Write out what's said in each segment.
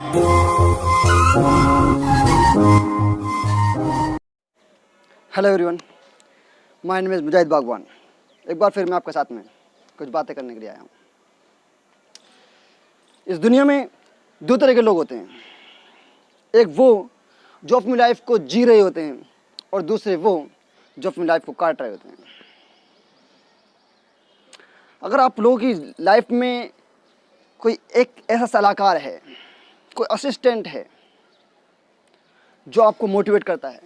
Hello everyone, my name is Mujahid Bagwan. एक बार फिर मैं आपके साथ में कुछ बातें करने के लिए आया हूँ। इस दुनिया में दो तरह के लोग होते हैं। एक वो जो अपनी लाइफ को जी रहे होते हैं और दूसरे वो जो अपनी लाइफ को काट रहे होते हैं। अगर आप लोगों की लाइफ में कोई एक ऐसा सलाहकार है, कोई असिस्टेंट है जो आपको मोटिवेट करता है,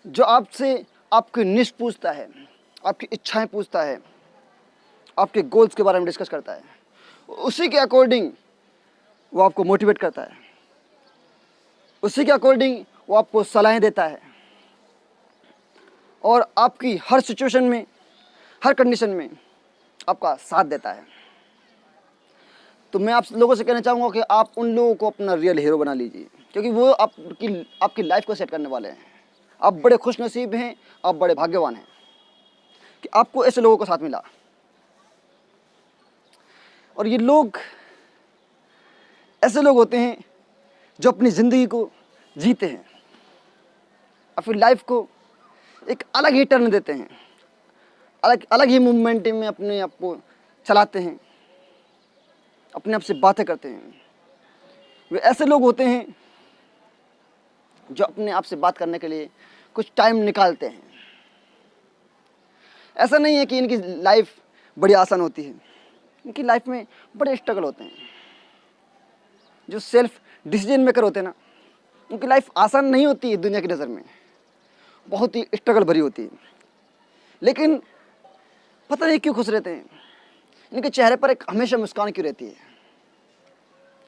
जो आपसे आपकी निश पूछता है, आपकी इच्छाएं पूछता है, आपके गोल्स के बारे में डिस्कस करता है, उसी के अकॉर्डिंग वो आपको मोटिवेट करता है, उसी के अकॉर्डिंग वो आपको सलाहें देता है और आपकी हर सिचुएशन में, हर कंडीशन में आपका साथ देता है। तो मैं आप लोगों से कहना चाहूँगा कि आप उन लोगों को अपना रियल हीरो बना लीजिए, क्योंकि वो आपकी लाइफ को सेट करने वाले हैं। आप बड़े खुश नसीब हैं, आप बड़े भाग्यवान हैं कि आपको ऐसे लोगों का साथ मिला। और ये लोग ऐसे लोग होते हैं जो अपनी ज़िंदगी को जीते हैं, अपनी लाइफ को एक अलग ही टर्न देते हैं, अलग ही मूवमेंट में अपने आप को चलाते हैं, अपने आप से बातें करते हैं। वे ऐसे लोग होते हैं जो अपने आप से बात करने के लिए कुछ टाइम निकालते हैं। ऐसा नहीं है कि इनकी लाइफ बड़ी आसान होती है, इनकी लाइफ में बड़े स्ट्रगल होते हैं। जो सेल्फ डिसीजन मेकर होते हैं ना, उनकी लाइफ आसान नहीं होती है, दुनिया की नज़र में बहुत ही स्ट्रगल भरी होती है। लेकिन पता नहीं क्यों खुश रहते हैं, इनके चेहरे पर एक हमेशा मुस्कान क्यों रहती है।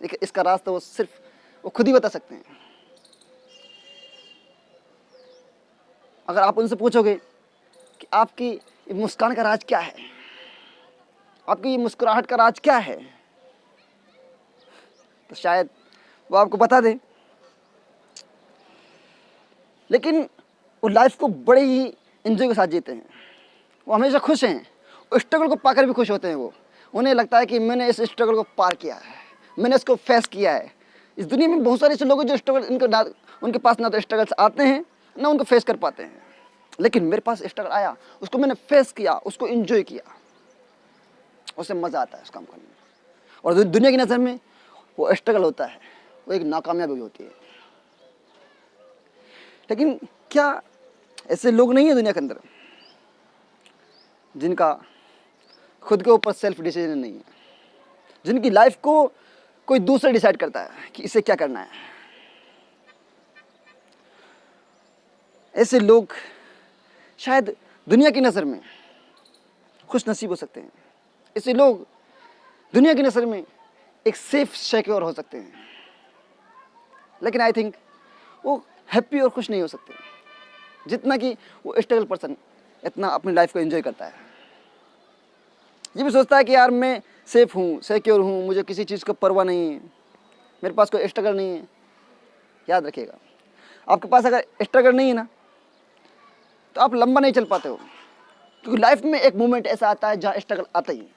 लेकिन इसका राज तो वो खुद ही बता सकते हैं। अगर आप उनसे पूछोगे कि आपकी ये मुस्कान का राज क्या है, आपकी ये मुस्कुराहट का राज क्या है, तो शायद वो आपको बता दें। लेकिन वो लाइफ को बड़े ही एंजॉय के साथ जीते हैं। वो हमेशा खुश हैं, स्ट्रगल को पाकर भी खुश होते हैं। वो उन्हें लगता है कि मैंने इस स्ट्रगल को पार किया है, मैंने इसको फेस किया है। इस दुनिया में बहुत सारे ऐसे लोग हैं जो स्ट्रगल उनके पास ना तो स्ट्रगल्स आते हैं ना उनको फेस कर पाते हैं। लेकिन मेरे पास स्ट्रगल आया, उसको मैंने फेस किया, उसको एंजॉय किया, उससे मज़ा आता है उस काम करने में। और दुनिया की नज़र में वो स्ट्रगल होता है, वो एक नाकामयाबी होती है। लेकिन क्या ऐसे लोग नहीं है दुनिया के अंदर जिनका खुद के ऊपर सेल्फ डिसीजन नहीं है, जिनकी लाइफ को कोई दूसरा डिसाइड करता है कि इसे क्या करना है। ऐसे लोग शायद दुनिया की नज़र में खुश नसीब हो सकते हैं। ऐसे लोग दुनिया की नज़र में एक सेफ सिक्योर हो सकते हैं, लेकिन आई थिंक वो हैप्पी और खुश नहीं हो सकते जितना कि वो स्ट्रगल पर्सन इतना अपनी लाइफ को एंजॉय करता है। ये भी सोचता है कि यार मैं सेफ हूँ, सिक्योर हूँ, मुझे किसी चीज़ का परवाह नहीं है, मेरे पास कोई स्ट्रगल नहीं है। याद रखिएगा, आपके पास अगर स्ट्रगल नहीं है ना, तो आप लंबा नहीं चल पाते हो, क्योंकि लाइफ में एक मोमेंट ऐसा आता है जहाँ स्ट्रगल आता ही है।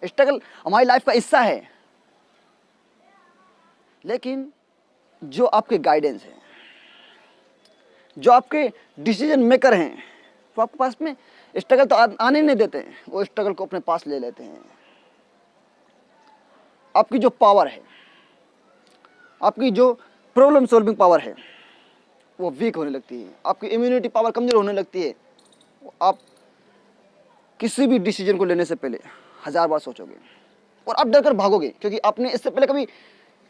स्ट्रगल हमारी लाइफ का हिस्सा है, लेकिन जो आपके गाइडेंस हैं, जो आपके डिसीजन मेकर हैं, वो आपके पास में स्ट्रगल तो आने नहीं देते हैं, वो स्ट्रगल को अपने पास ले लेते हैं। आपकी जो पावर है, आपकी जो प्रॉब्लम सॉल्विंग पावर है, वो वीक होने लगती है। आपकी इम्यूनिटी पावर कमज़ोर होने लगती है। आप किसी भी डिसीजन को लेने से पहले 1000 बार सोचोगे और आप डर कर भागोगे, क्योंकि आपने इससे पहले कभी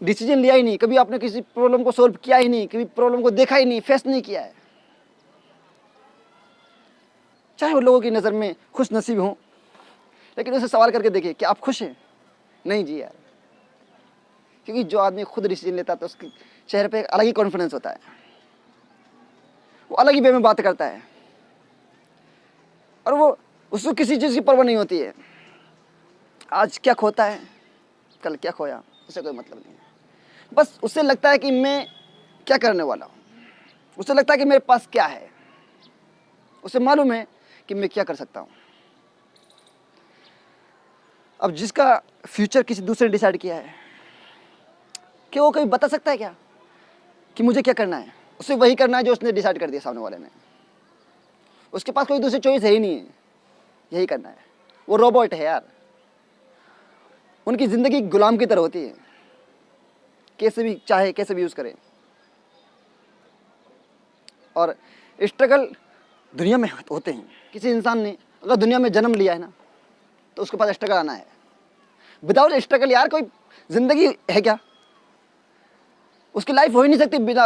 डिसीजन लिया ही नहीं, कभी आपने किसी प्रॉब्लम को सॉल्व किया ही नहीं, कभी प्रॉब्लम को देखा ही नहीं, फेस नहीं किया है। चाहे वो लोगों की नज़र में खुश नसीब हों, लेकिन उसे सवाल करके देखिए कि आप खुश हैं? नहीं जी यार, क्योंकि जो आदमी खुद डिसीजन लेता है तो उसके चेहरे पे एक अलग ही कॉन्फिडेंस होता है, वो अलग ही वे में बात करता है और वो उसको किसी चीज़ की परवाह नहीं होती है। आज क्या खोता है, कल क्या खोया, उसे कोई मतलब नहीं है। बस उससे लगता है कि मैं क्या करने वाला हूँ, उसे लगता है कि मेरे पास क्या है, उसे मालूम है कि मैं क्या कर सकता हूँ। अब जिसका फ्यूचर किसी दूसरे ने डिसाइड किया है, क्या वो कभी बता सकता है क्या कि मुझे क्या करना है? उसे वही करना है जो उसने डिसाइड कर दिया सामने वाले ने। उसके पास कोई दूसरी चॉइस है ही नहीं है, यही करना है। वो रोबोट है यार, उनकी ज़िंदगी गुलाम की तरह होती है, कैसे भी चाहे कैसे भी यूज़ करे। और स्ट्रगल दुनिया में होते हैं। किसी इंसान ने अगर दुनिया में जन्म लिया है ना, तो उसके पास स्ट्रगल आना है। विदाउट स्ट्रगल यार कोई ज़िंदगी है क्या? उसकी लाइफ हो ही नहीं सकती बिना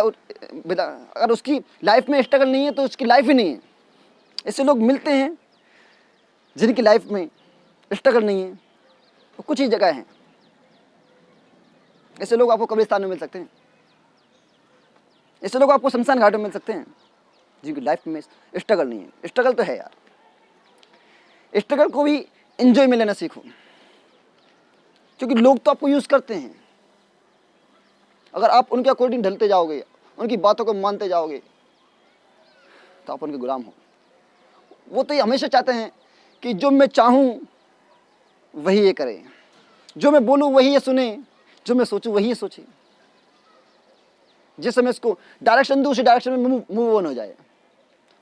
अगर उसकी लाइफ में स्ट्रगल नहीं है तो उसकी लाइफ ही नहीं है। ऐसे लोग मिलते हैं जिनकी लाइफ में स्ट्रगल नहीं है, तो कुछ ही जगह हैं। ऐसे लोग आपको कब्रिस्तान में मिल सकते हैं, ऐसे लोग आपको शमशान घाट में मिल सकते हैं जिनकी लाइफ में स्ट्रगल नहीं है। स्ट्रगल तो है यार, स्ट्रगल को भी एंजॉय में लेना सीखो, क्योंकि लोग तो आपको यूज़ करते हैं। अगर आप उनके अकॉर्डिंग ढलते जाओगे, उनकी बातों को मानते जाओगे, तो आप उनके गुलाम हो। वो तो ये हमेशा चाहते हैं कि जो मैं चाहूँ वही ये करें, जो मैं बोलूँ वही ये सुने, जो मैं सोचूं वही ये सोचे। जिस समय इसको डायरेक्शन दूँ उसी डायरेक्शन में मूव ऑन हो जाए।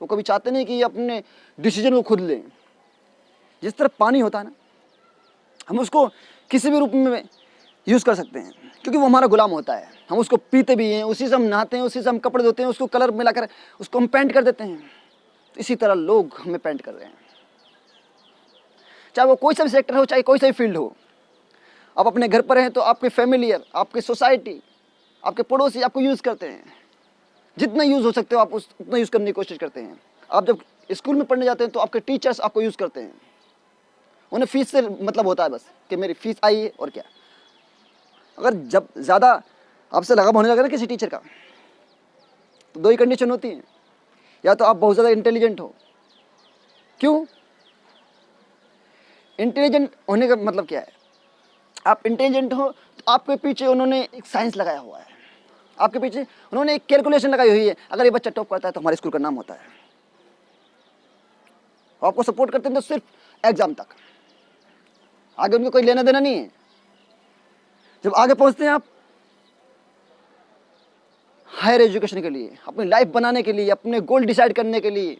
वो कभी चाहते नहीं कि ये अपने डिसीजन को खुद लें। जिस तरह पानी होता है ना, हम उसको किसी भी रूप में यूज़ कर सकते हैं, क्योंकि वो हमारा गुलाम होता है। हम उसको पीते भी हैं, उसी से हम नहाते हैं, उसी से हम कपड़े धोते हैं, उसको कलर मिलाकर उसको हम पेंट कर देते हैं। तो इसी तरह लोग हमें पेंट कर रहे हैं, चाहे वो कोई सा भी सेक्टर हो, चाहे कोई सा भी फील्ड हो। आप अपने घर पर हैं तो आपके फैमिलियर, आपकी सोसाइटी, आपके पड़ोसी आपको यूज़ करते हैं। जितना यूज़ हो सकते हो आप उतना यूज़ करने की कोशिश करते हैं। आप जब स्कूल में पढ़ने जाते हैं तो आपके टीचर्स आपको यूज़ करते हैं। उन्हें फीस से मतलब होता है बस कि मेरी फीस आई है और क्या। अगर जब ज़्यादा आपसे लगाव होने लगे ना किसी टीचर का, तो दो ही कंडीशन होती हैं, या तो आप बहुत ज़्यादा इंटेलिजेंट हो। क्यों? इंटेलिजेंट होने का मतलब क्या है? आप इंटेलिजेंट हो तो आपके पीछे उन्होंने एक साइंस लगाया हुआ है, आपके पीछे उन्होंने एक कैलकुलेशन लगाई हुई है। अगर ये बच्चा टॉप करता है तो हमारे स्कूल का नाम होता है। आपको सपोर्ट करते हैं तो सिर्फ एग्जाम तक, आगे उनको कोई लेना देना नहीं है। जब आगे पहुंचते हैं आप हायर एजुकेशन के लिए, अपनी लाइफ बनाने के लिए, अपने गोल डिसाइड करने के लिए,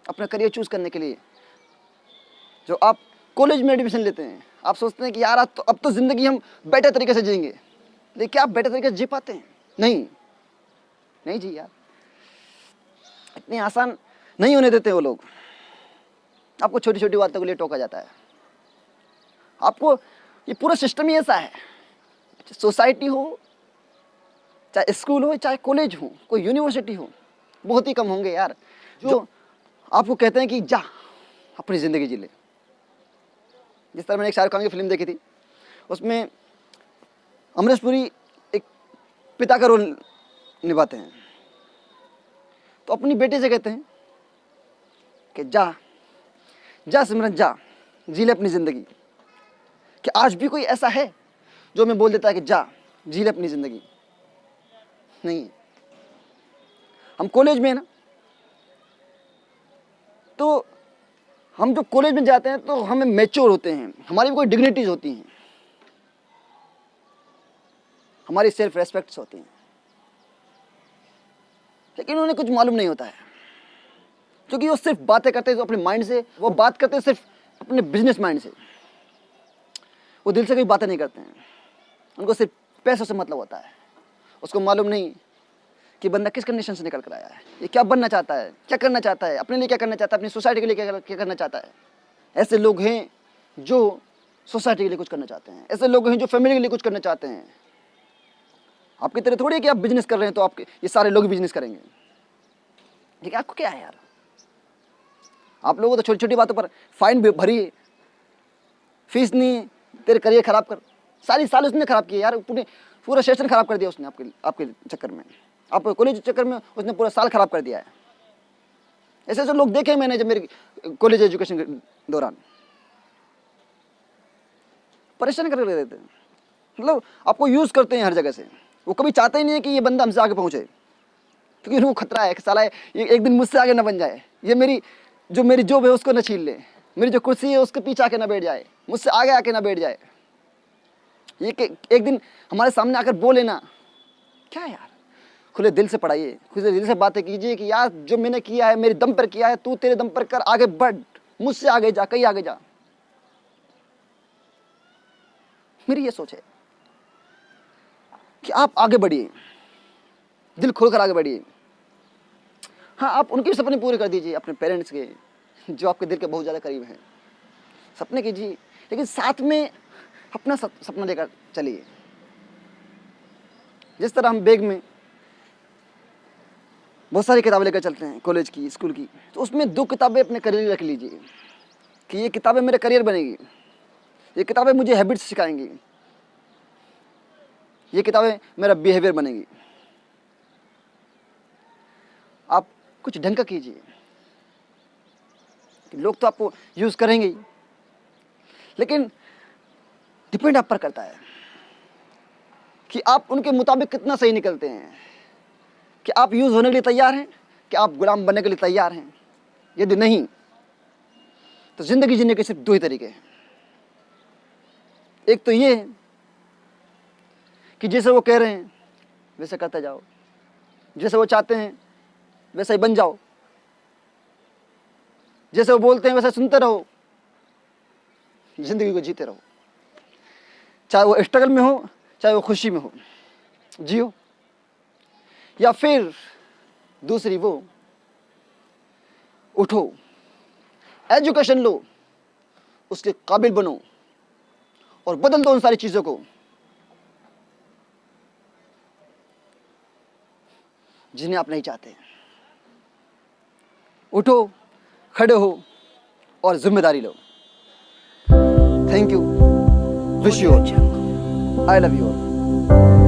अपना करियर चूज करने के लिए, जो आप कॉलेज में एडमिशन लेते हैं, आप सोचते हैं कि यार अब तो ज़िंदगी हम बेटर तरीके से जिएंगे। लेकिन क्या आप बेटर तरीके से जी पाते हैं? नहीं जी यार, इतनी आसान नहीं होने देते वो लोग। आपको छोटी छोटी बातों के लिए टोका जाता है। आपको ये पूरा सिस्टम ही ऐसा है, सोसाइटी हो, चाहे स्कूल हो, चाहे कॉलेज हो, कोई यूनिवर्सिटी हो, बहुत ही कम होंगे यार जो आपको कहते हैं कि जा अपनी ज़िंदगी जी ले। जिस तरह मैंने एक शाहरुख खान की फिल्म देखी थी, उसमें अमरीश पुरी एक पिता का रोल निभाते हैं, तो अपनी बेटी से कहते हैं कि जा सिमरन जा, जी ले अपनी ज़िंदगी। कि आज भी कोई ऐसा है जो मैं बोल देता है कि जा जी ले अपनी ज़िंदगी? नहीं है। हम कॉलेज में है ना, तो हम जो कॉलेज में जाते हैं तो हमें मैच्योर होते हैं, हमारी भी कोई डिग्निटीज होती हैं, हमारी सेल्फ रेस्पेक्ट्स होती हैं। लेकिन उन्हें कुछ मालूम नहीं होता है, क्योंकि वो सिर्फ बातें करते हैं तो अपने माइंड से, वो बात करते हैं सिर्फ अपने बिजनेस माइंड से, वो दिल से कोई बातें नहीं करते हैं। उनको सिर्फ पैसों से मतलब होता है। उसको मालूम नहीं कि बंदा किस कंडीशन से निकल कर आया है, ये क्या बनना चाहता है, क्या करना चाहता है, अपने लिए क्या करना चाहता है, अपनी सोसाइटी के लिए क्या करना चाहता है। ऐसे लोग हैं जो सोसाइटी के लिए कुछ करना चाहते हैं, ऐसे लोग हैं जो फैमिली के लिए कुछ करना चाहते हैं। आपकी तरह थोड़ी है कि आप बिजनेस कर रहे हैं तो आपके ये सारे लोग बिजनेस करेंगे। लेकिन आपको क्या है यार, आप लोगों को तो छोटी छोटी बातों पर फाइन भरी है, फीस नहीं, तेरे करियर खराब कर, सारी साल उसने खराब किया यार, पूरा सेशन खराब कर दिया उसने आपके चक्कर में, आपके कॉलेज चक्कर में उसने पूरा साल खराब कर दिया है। ऐसे ऐसे लोग देखे मैंने जब मेरी कॉलेज एजुकेशन के दौरान, परेशान कर देते हैं। मतलब आपको यूज़ करते हैं हर जगह से। वो कभी चाहते ही नहीं है कि ये बंदा हमसे आगे पहुँचे, क्योंकि उनको खतरा है कि साला ये एक दिन मुझसे आगे ना बन जाए, ये मेरी जॉब है उसको न छीन ले। मेरी जो कुर्सी है उसके पीछे आके ना बैठ जाए, मुझसे आगे आके ना बैठ जाए। ये कि एक दिन हमारे सामने आकर बोले ना, क्या यार, खुले दिल से पढ़ाइए, खुले दिल से बातें कीजिए कि यार जो मैंने किया है मेरे दम पर किया है, तू तेरे दम पर कर, आगे बढ़, मुझसे आगे जा, कहीं आगे जा। मेरी ये सोच है कि आप आगे बढ़िए, दिल खोलकर आगे बढ़िए। हाँ, आप उनके सपने पूरे कर दीजिए, अपने पेरेंट्स के, जो आपके दिल के बहुत ज़्यादा करीब हैं, सपने कीजिए, लेकिन साथ में अपना सपना लेकर चलिए। जिस तरह हम बैग में बहुत सारी किताबें लेकर चलते हैं, कॉलेज की, स्कूल की, तो उसमें 2 किताबें अपने करियर रख लीजिए कि ये किताबें मेरे करियर बनेगी, ये किताबें मुझे हैबिट्स सिखाएंगी, ये किताबें मेरा बिहेवियर बनेगी। आप कुछ ढंग का कीजिए कि लोग तो आपको यूज़ करेंगे ही, लेकिन डिपेंड आप पर करता है कि आप उनके मुताबिक कितना सही निकलते हैं, कि आप यूज़ होने के लिए तैयार हैं, कि आप गुलाम बनने के लिए तैयार हैं। यदि नहीं तो ज़िंदगी जीने के सिर्फ 2 ही तरीके हैं। एक तो ये है कि जैसे वो कह रहे हैं वैसे करते जाओ, जैसे वो चाहते हैं वैसे ही बन जाओ, जैसे वो बोलते हैं वैसे सुनते रहो, जिंदगी को जीते रहो, चाहे वो स्ट्रगल में हो चाहे वो खुशी में हो, जियो। या फिर दूसरी वो, उठो, एजुकेशन लो, उसके काबिल बनो और बदल दो उन सारी चीज़ों को जिन्हें आप नहीं चाहते। उठो, खड़े हो और जिम्मेदारी लो। Thank you, wish you all, I love you all.